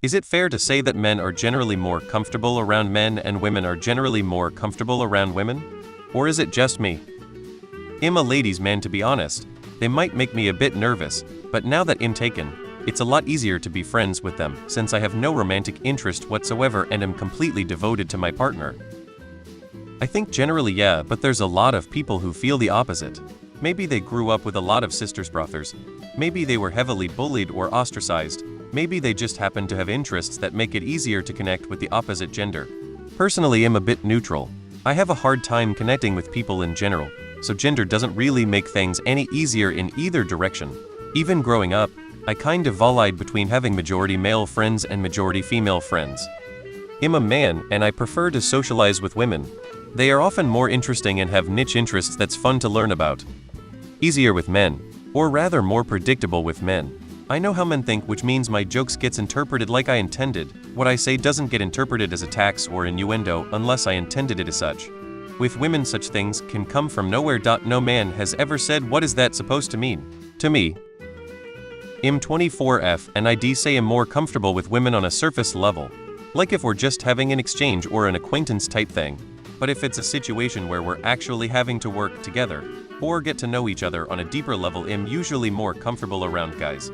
Is it fair to say that men are generally more comfortable around men and women are generally more comfortable around women? Or is it just me? I'm a ladies' man, to be honest. They might make me a bit nervous, but now that I'm taken, it's a lot easier to be friends with them since I have no romantic interest whatsoever and am completely devoted to my partner. I think generally yeah, but there's a lot of people who feel the opposite. Maybe they grew up with a lot of sisters brothers. Maybe they were heavily bullied or ostracized. Maybe they just happen to have interests that make it easier to connect with the opposite gender. Personally, I'm a bit neutral. I have a hard time connecting with people in general, so gender doesn't really make things any easier in either direction. Even growing up, I kind of vacillate between having majority male friends and majority female friends. I'm a man and I prefer to socialize with women. They are often more interesting and have niche interests that's fun to learn about. Easier with men, or rather more predictable with men. I know how men think, which means my jokes gets interpreted like I intended. What I say doesn't get interpreted as attacks or innuendo unless I intended it as such. With women, such things can come from nowhere. No man has ever said, "What is that supposed to mean?" To me. I'm 24F and I say I'm more comfortable with women on a surface level. Like if we're just having an exchange or an acquaintance type thing. But if it's a situation where we're actually having to work together, or get to know each other on a deeper level, I'm usually more comfortable around guys.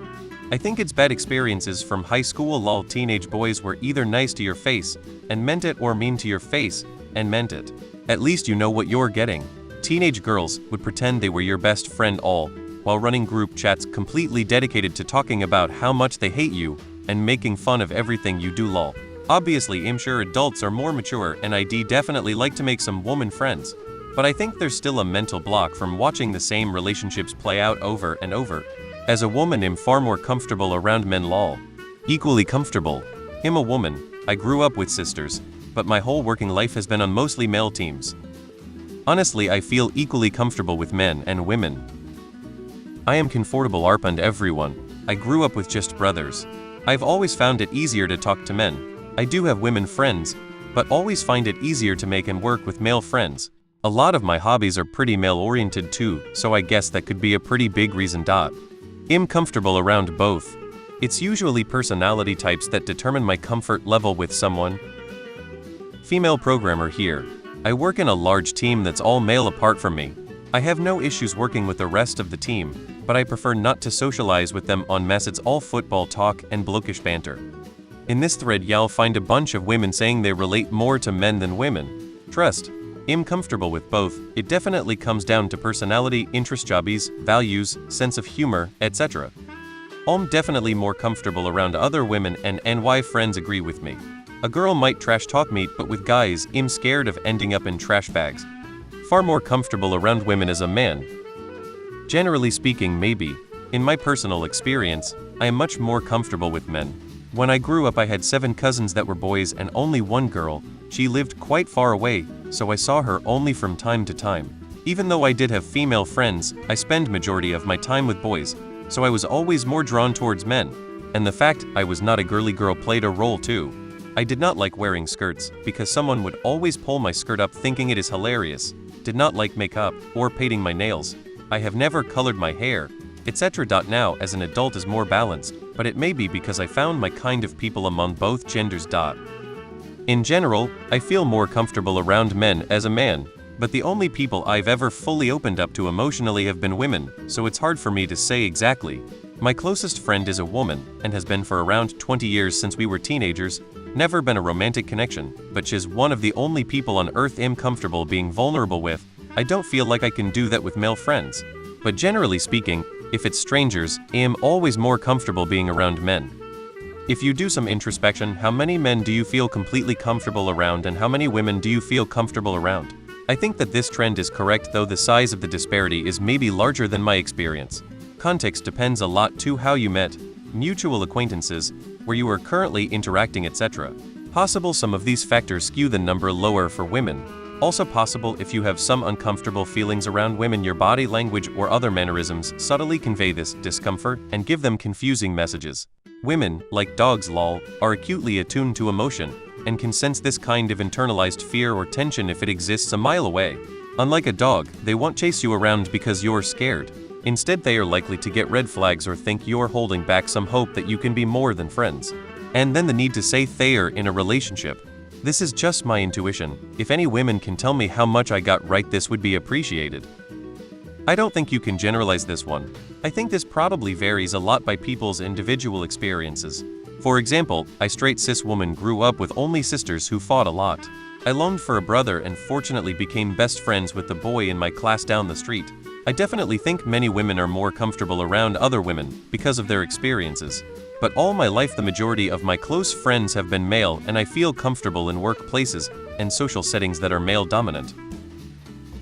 I think it's bad experiences from high school. Lol, teenage boys were either nice to your face and meant it or mean to your face and meant it. At least you know what you're getting. Teenage girls would pretend they were your best friend all while running group chats completely dedicated to talking about how much they hate you and making fun of everything you do. Lol. Obviously, I'm sure adults are more mature and I definitely like to make some woman friends. But I think there's still a mental block from watching the same relationships play out over and over. As a woman, I'm far more comfortable around men. Lol. Equally comfortable. I'm a woman. I grew up with sisters, but my whole working life has been on mostly male teams. Honestly, I feel equally comfortable with men and women. I am comfortable around everyone. I grew up with just brothers. I've always found it easier to talk to men. I do have women friends, but always find it easier to make and work with male friends. A lot of my hobbies are pretty male-oriented too, so I guess that could be a pretty big reason. I'm comfortable around both. It's usually personality types that determine my comfort level with someone. Female programmer here. I work in a large team that's all male apart from me. I have no issues working with the rest of the team, but I prefer not to socialize with them en masse. It's all football talk and blokish banter. In this thread you'll find a bunch of women saying they relate more to men than women. Trust. I'm comfortable with both. It definitely comes down to personality, interest, hobbies, values, sense of humor, etc. I'm definitely more comfortable around other women and NY friends agree with me. A girl might trash talk me, but with guys, I'm scared of ending up in trash bags. Far more comfortable around women as a man. Generally speaking, maybe. In my personal experience, I am much more comfortable with men. When I grew up I had 7 cousins that were boys and only one girl. She lived quite far away, so I saw her only from time to time. Even though I did have female friends, I spend majority of my time with boys, so I was always more drawn towards men. And the fact I was not a girly girl played a role too. I did not like wearing skirts, because someone would always pull my skirt up thinking it is hilarious. Did not like makeup, or painting my nails. I have never colored my hair, etc. Now as an adult is more balanced, but it may be because I found my kind of people among both genders. In general, I feel more comfortable around men as a man, but the only people I've ever fully opened up to emotionally have been women, so it's hard for me to say exactly. My closest friend is a woman, and has been for around 20 years since we were teenagers. Never been a romantic connection, but she's one of the only people on earth I'm comfortable being vulnerable with. I don't feel like I can do that with male friends. But generally speaking, if it's strangers, I'm always more comfortable being around men. If you do some introspection, how many men do you feel completely comfortable around and how many women do you feel comfortable around? I think that this trend is correct, though the size of the disparity is maybe larger than my experience. Context depends a lot too, how you met, mutual acquaintances, where you are currently interacting, etc. Possible some of these factors skew the number lower for women. Also possible if you have some uncomfortable feelings around women, your body language or other mannerisms subtly convey this discomfort and give them confusing messages. Women, like dogs lol, are acutely attuned to emotion, and can sense this kind of internalized fear or tension if it exists a mile away. Unlike a dog, they won't chase you around because you're scared. Instead, they are likely to get red flags or think you're holding back some hope that you can be more than friends. And then the need to say Thayer in a relationship. This is just my intuition. If any women can tell me how much I got right, this would be appreciated. I don't think you can generalize this one. I think this probably varies a lot by people's individual experiences. For example, a straight cis woman grew up with only sisters who fought a lot. I longed for a brother and fortunately became best friends with the boy in my class down the street. I definitely think many women are more comfortable around other women because of their experiences. But all my life the majority of my close friends have been male, and I feel comfortable in workplaces and social settings that are male dominant.